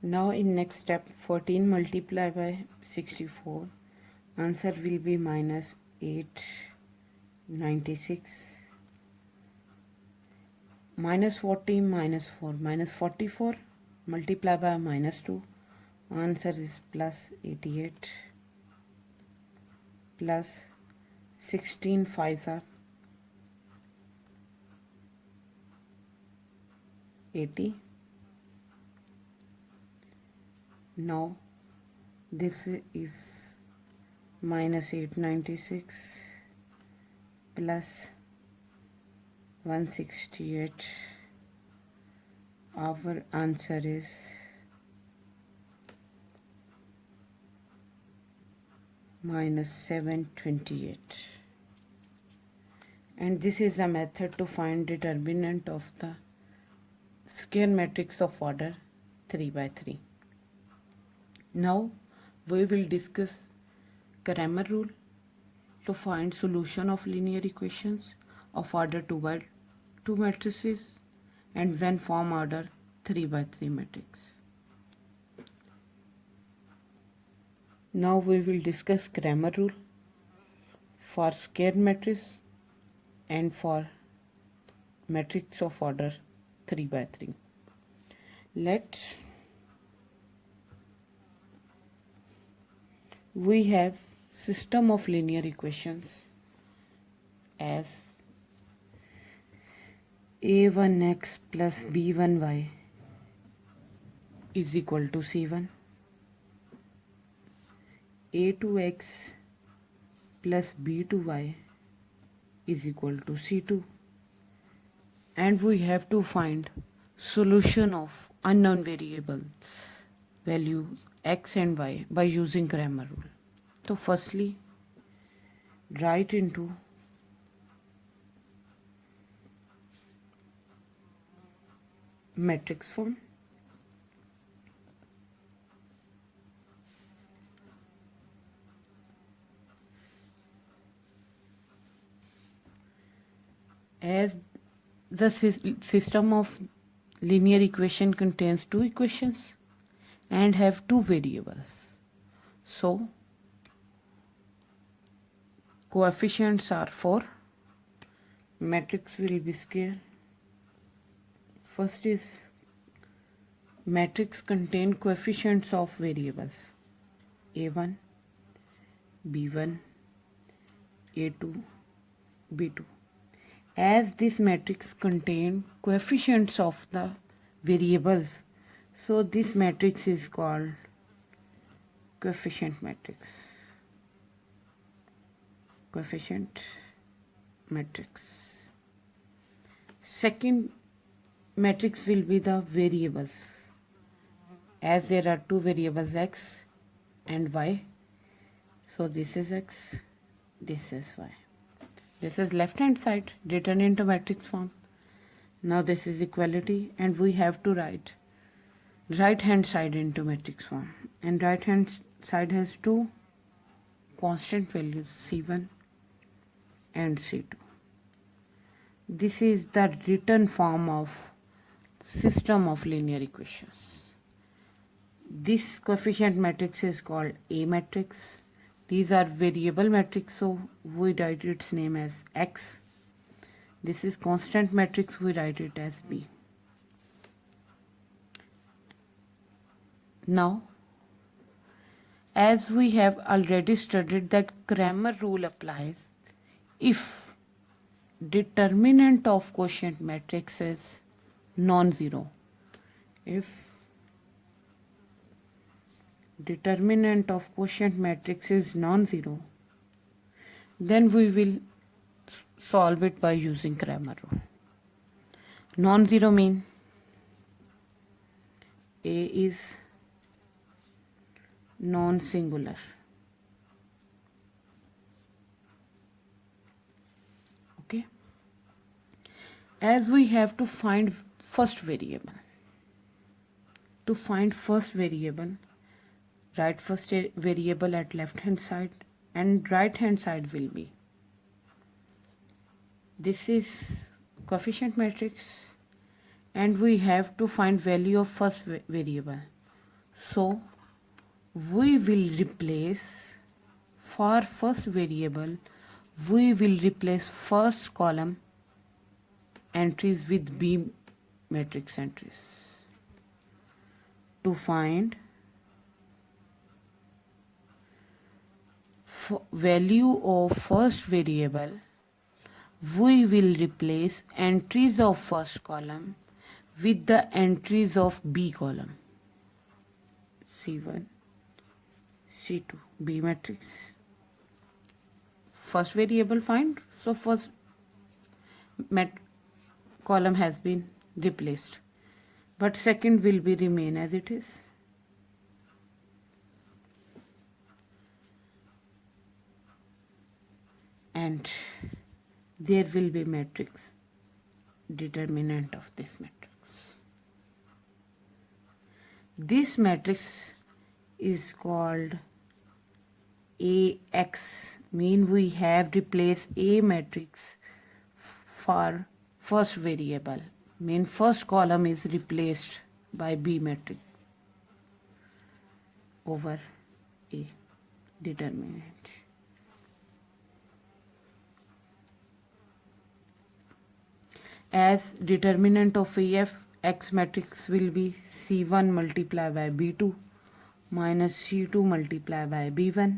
Now in next step 14 multiply by 64, answer will be minus 896, minus 40 minus 4 minus 44 multiply by minus 2, answer is plus 88, plus 16 5s are 80. Now this is minus 896 plus 168. Our answer is minus 728. And this is the method to find determinant of the square matrix of order 3 by 3. Now we will discuss Cramer rule to find solution of linear equations of order 2 by 2 matrices and when form order 3 by 3 matrix. Now we will discuss Cramer rule for square matrix and for matrix of order 3 by 3. We have system of linear equations as a1x plus b1y is equal to c1, a2x plus b2y is equal to c2, and we have to find solution of unknown variable value x and y by using Cramer rule. So firstly, write into matrix form. As the system of linear equation contains two equations and have two variables, so coefficients are 4. Matrix will be square. First is matrix contain coefficients of variables a1, b1, a2, b2. As this matrix contain coefficients of the variables, so this matrix is called coefficient matrix. Coefficient matrix. Second matrix will be the variables. As there are two variables x and y, so this is x, this is y. This is left hand side written into matrix form. Now this is equality, and we have to write right hand side into matrix form, and right hand side has two constant values c1 and c2. This is the written form of system of linear equations. This coefficient matrix is called A matrix. These are variable matrix, so we write its name as X. This is constant matrix, we write it as B. Now, as we have already studied that Cramer rule applies if determinant of quotient matrix is non-zero. If determinant of quotient matrix is non-zero, then we will solve it by using Cramer rule. Non-zero mean A is non-singular. Okay. As we have to find first variable. To find first variable, write first variable at left hand side, and right hand side will be, this is coefficient matrix, and we have to find value of first variable. So we will replace, for first variable, we will replace first column entries with B matrix entries. To find value of first variable, we will replace entries of first column with the entries of B column. C1, C2, B matrix. First variable find, so first column has been replaced, but second will be remain as it is. And there will be matrix determinant of this matrix. This matrix is called AX, mean we have replaced A matrix for first variable, mean first column is replaced by B matrix over A determinant. As determinant of AF, X matrix will be C1 multiplied by B2 minus C2 multiplied by B1,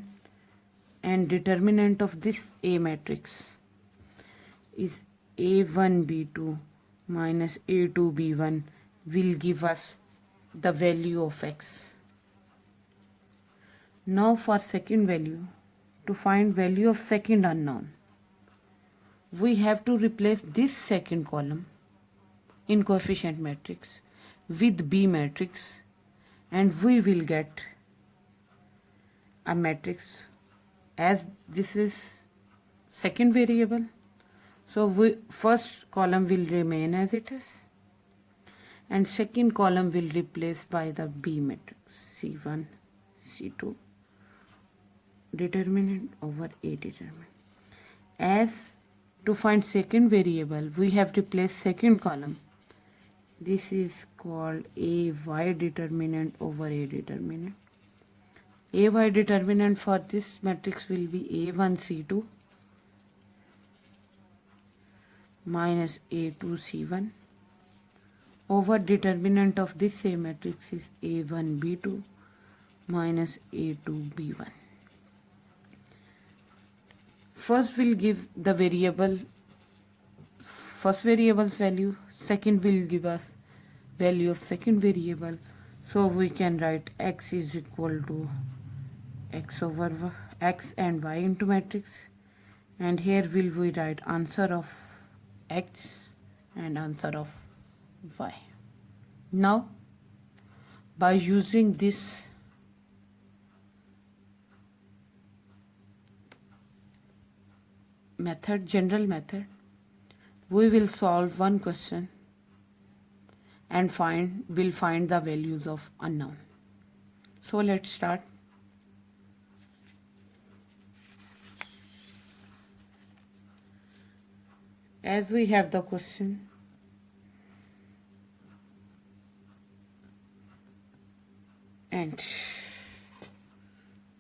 and determinant of this A matrix is A1 B2 minus A2 B1 will give us the value of X. Now for second value, to find value of second unknown, we have to replace this second column in coefficient matrix with B matrix, and we will get a matrix. As this is second variable, so first column will remain as it is and second column will replace by the B matrix, C1 C2 determinant over A determinant. As to find second variable, we have replaced second column. This is called AY determinant over A determinant. AY determinant for this matrix will be A1 C2 minus A2 C1 over determinant of this same matrix is A1 B2 minus A2 B1. First will give the variable, first variable's value, second will give us value of second variable. So we can write X is equal to X over X and Y into matrix, and here will we write answer of X and answer of Y. Now by using this method, general method, we will solve one question and will find the values of unknown. So let's start. As we have the question, and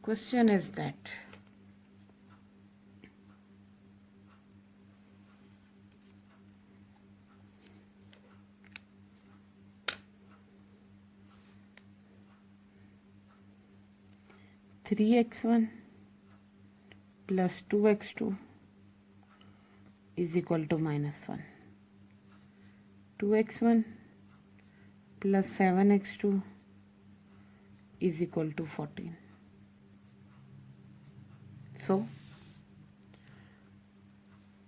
question is that (3x1 plus 2x2 is equal to -1). 2x1 plus 7x2 is equal to 14. So,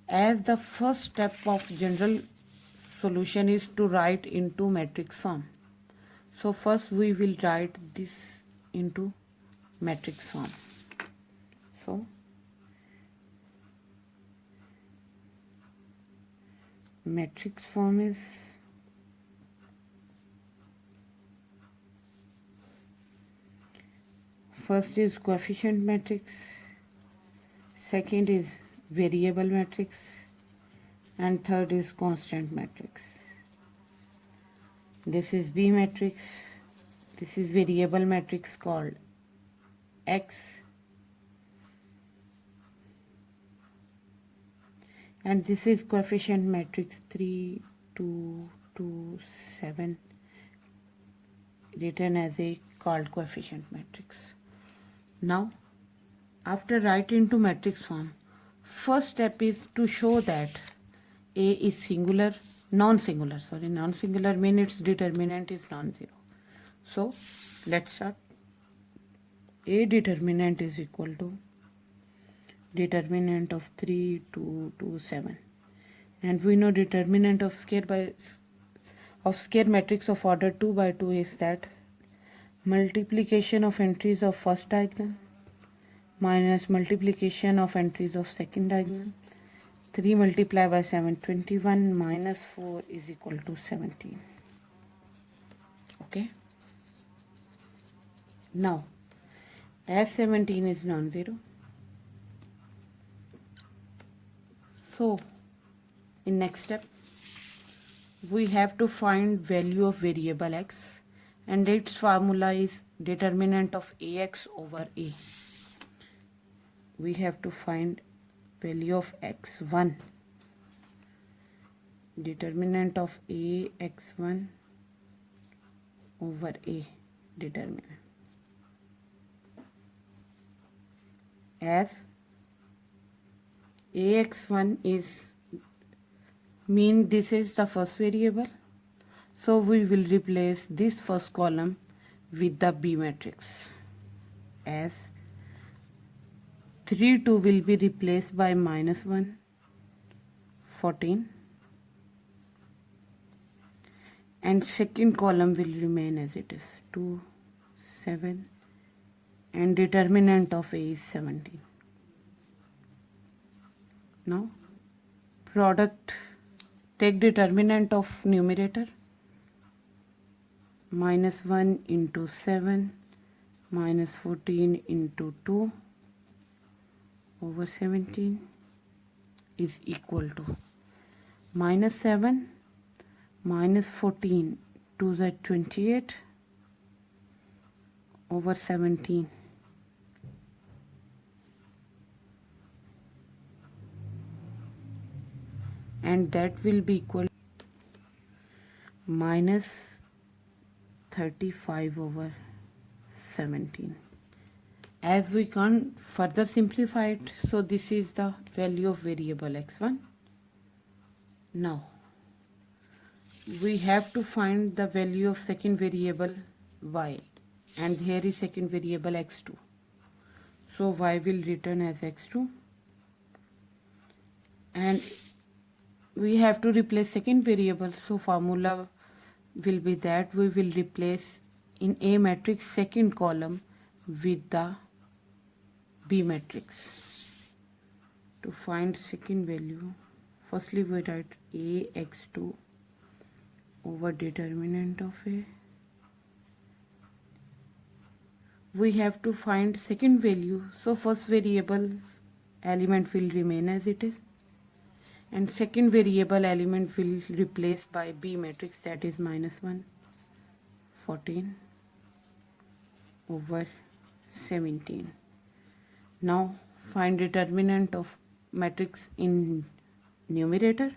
as the first step of general solution is to write into matrix form, so first we will write this into matrix form. So, matrix form is first is coefficient matrix, second is variable matrix, and third is constant matrix. This is B matrix, this is variable matrix called X, and this is coefficient matrix 3, 2, 2, 7, written as a called coefficient matrix. Now, after write into matrix form, first step is to show that A is singular, non-singular. Non-singular means its determinant is non-zero. So, let's start. A determinant is equal to determinant of 3, 2, 2, 7. And we know determinant of square matrix of order 2 by 2 is that multiplication of entries of first diagonal minus multiplication of entries of second diagonal. 3 multiplied by 7, 21, minus 4 is equal to 17. Okay. Now, as 17 is non-zero, so in next step, we have to find value of variable x, and its formula is determinant of ax over a. We have to find value of x1, determinant of ax1 over a determinant, as ax1 is mean this is the first variable, so we will replace this first column with the B matrix, as 3, 2 will be replaced by minus 1, 14, and second column will remain as it is, 2, 7, and determinant of A is 17. Now, product, take determinant of numerator, minus 1 into 7 minus 14 into 2 over 17 is equal to minus 7 minus 14, 2 is 28 over 17, and that will be equal minus 35 over 17. As we can't further simplify it, so this is the value of variable x1. Now, we have to find the value of second variable y, and here is second variable x2. So y will return as x2, and we have to replace second variable, so formula will be that we will replace in A matrix second column with the B matrix. To find second value, firstly we write ax2 over determinant of A. We have to find second value, so first variable element will remain as it is, and second variable element will replace by B matrix, that is minus 1, 14 over 17. Now find determinant of matrix in numerator,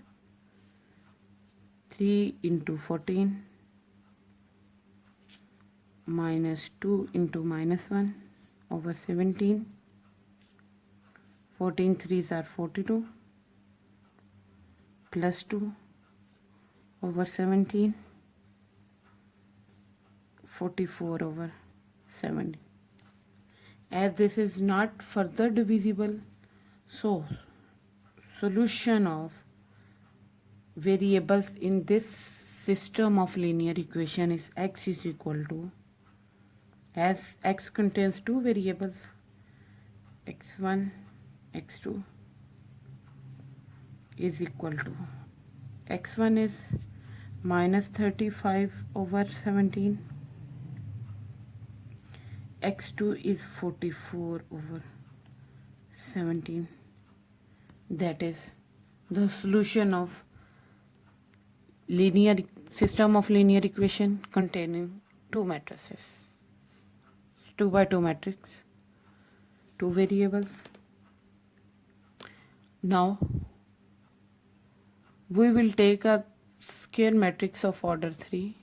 3 into 14 minus 2 into minus 1 over 17, 14 3s are 42, plus 2 over 17, 44 over 17. As this is not further divisible, so solution of variables in this system of linear equation is x is equal to, as x contains two variables, x1, x2, is equal to, x1 is minus 35 over 17, x2 is 44 over 17. That is the solution of linear system of linear equation containing two matrices, 2 by 2 matrix, two variables. Now we will take a square matrix of order 3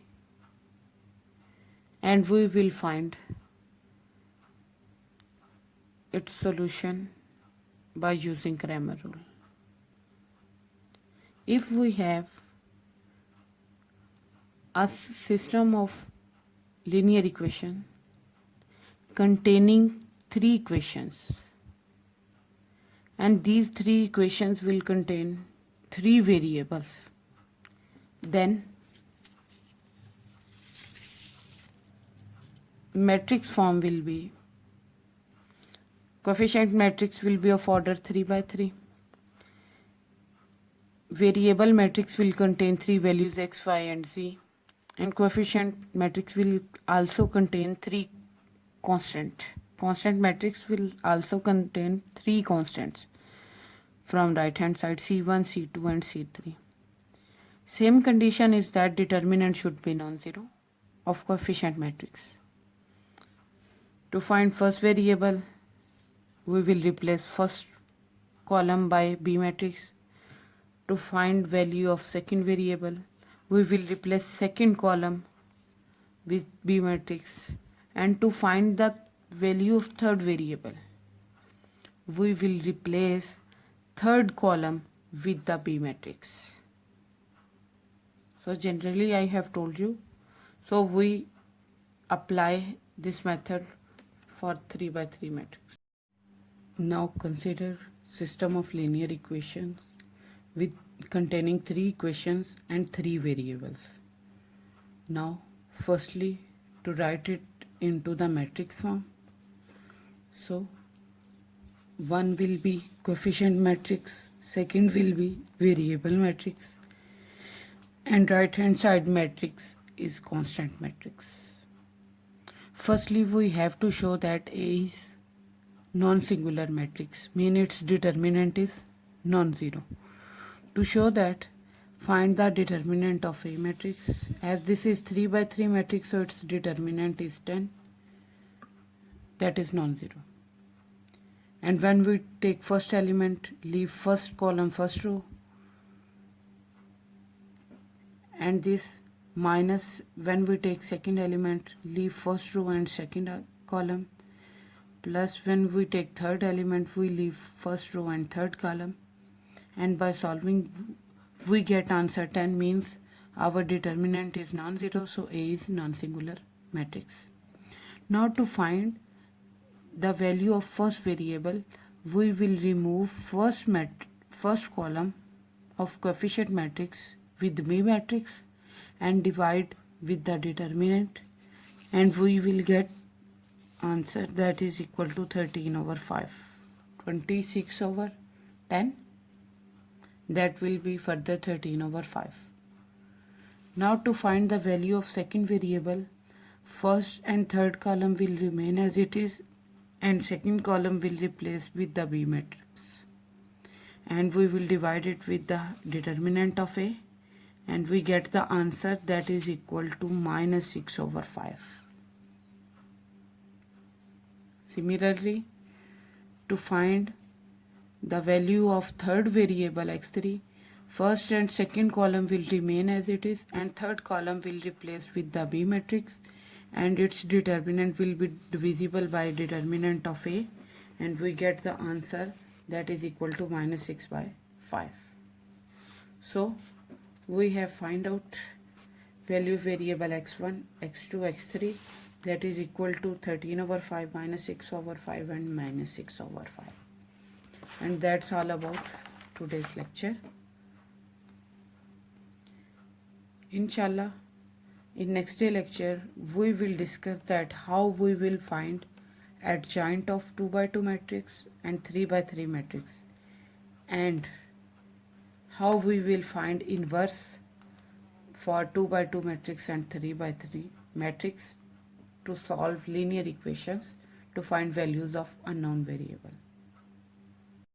and we will find its solution by using Cramer rule. If we have a system of linear equation containing three equations, and these three equations will contain three variables, then matrix form will be, coefficient matrix will be of order 3 by 3. Variable matrix will contain three values x, y and z, and coefficient matrix will also contain three constant. Constant matrix will also contain three constants from right hand side, c1, c2 and c3. Same condition is that determinant should be non-zero of coefficient matrix. To find first variable, we will replace first column by B matrix. To find value of second variable, we will replace second column with B matrix. And to find the value of third variable, we will replace third column with the B matrix. So generally I have told you, so we apply this method for 3 by 3 matrix. Now consider system of linear equations with containing three equations and three variables. Now firstly, to write it into the matrix form, so one will be coefficient matrix, second will be variable matrix, and right hand side matrix is constant matrix. Firstly, we have to show that A is non-singular matrix, mean its determinant is non-zero. To show that, find the determinant of A matrix. As this is 3 by 3 matrix, so its determinant is 10, that is non-zero. And when we take first element, leave first column first row, and this minus when we take second element, leave first row and second column, plus when we take third element, we leave first row and third column, and by solving we get answer 10, means our determinant is non-zero, so A is non-singular matrix. Now to find the value of first variable, we will remove first column of coefficient matrix with B matrix and divide with the determinant, and we will get answer that is equal to 13 over 5. 26 over 10, that will be further 13 over 5. Now to find the value of second variable, first and third column will remain as it is and second column will replace with the B matrix, and we will divide it with the determinant of A, and we get the answer that is equal to minus 6 over 5. Similarly, to find the value of third variable x3, first and second column will remain as it is and third column will replace with the B matrix, and its determinant will be divisible by determinant of A, and we get the answer that is equal to minus 6 by 5. So we have find out value of variable x1, x2, x3, that is equal to 13 over 5, minus 6 over 5 and minus 6 over 5. And that's all about today's lecture. Inshallah, in next day lecture we will discuss that how we will find adjoint of 2 by 2 matrix and 3 by 3 matrix, and how we will find inverse for 2 by 2 matrix and 3 by 3 matrix to solve linear equations to find values of unknown variable.